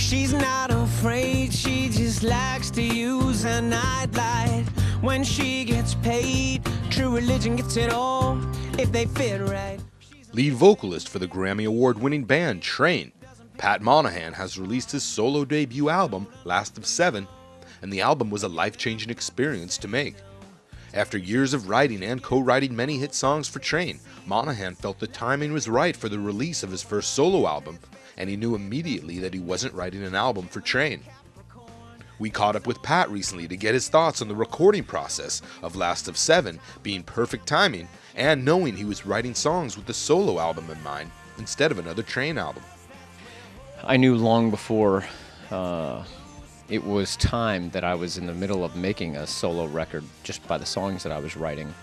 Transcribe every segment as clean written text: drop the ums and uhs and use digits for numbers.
She's not afraid, she just likes to use a nightlight. When she gets paid, true religion gets it all if they fit right. Lead vocalist for the Grammy Award-winning band Train, Pat Monahan has released his solo debut album, Last of Seven, and the album was a life-changing experience to make. After years of writing and co-writing many hit songs for Train, Monahan felt the timing was right for the release of his first solo album, and he knew immediately that he wasn't writing an album for Train. We caught up with Pat recently to get his thoughts on the recording process of Last of Seven being perfect timing and knowing he was writing songs with the solo album in mind instead of another Train album. I knew long before it was time that I was in the middle of making a solo record just by the songs that I was writing.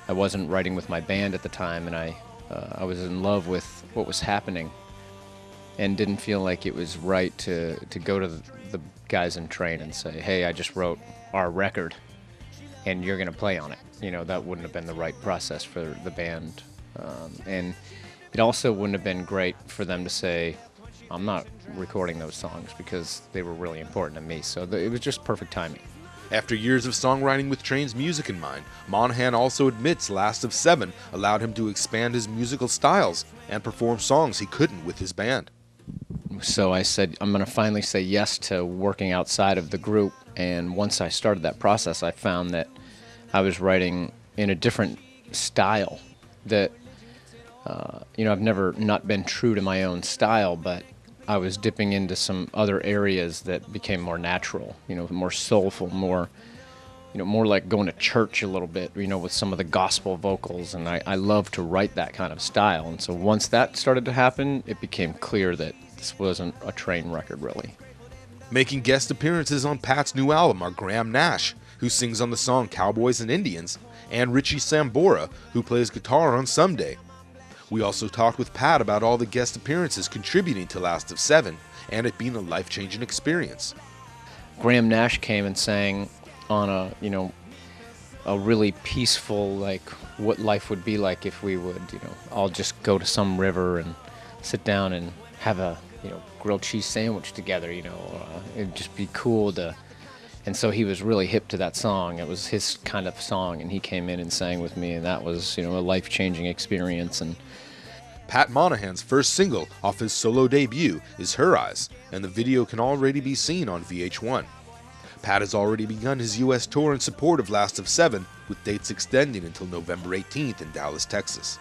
I wasn't writing with my band at the time, and I was in love with what was happening and didn't feel like it was right to go to the guys in Train and say, hey, I just wrote our record and you're going to play on it. You know, that wouldn't have been the right process for the band. And it also wouldn't have been great for them to say, I'm not recording those songs, because they were really important to me. So it was just perfect timing. After years of songwriting with Train's music in mind, Monahan also admits Last of Seven allowed him to expand his musical styles and perform songs he couldn't with his band. So I said, I'm going to finally say yes to working outside of the group. And once I started that process, I found that I was writing in a different style that, you know, I've never not been true to my own style, but I was dipping into some other areas that became more natural, you know, more soulful, more, you know, more like going to church a little bit, you know, with some of the gospel vocals. And I love to write that kind of style. And so once that started to happen, it became clear that this wasn't a Train record, really. Making guest appearances on Pat's new album are Graham Nash, who sings on the song Cowboys and Indians, and Richie Sambora, who plays guitar on Someday. We also talked with Pat about all the guest appearances contributing to Last of Seven and it being a life-changing experience. Graham Nash came and sang on a, you know, a really peaceful, like, what life would be like if we would, you know, all just go to some river and sit down and have a, you know, grilled cheese sandwich together, you know. It'd just be cool to, and so he was really hip to that song. It was his kind of song, and he came in and sang with me, and that was, you know, a life-changing experience. And Pat Monahan's first single off his solo debut is Her Eyes, and the video can already be seen on VH1. Pat has already begun his U.S. tour in support of Last of Seven, with dates extending until November 18th in Dallas, Texas.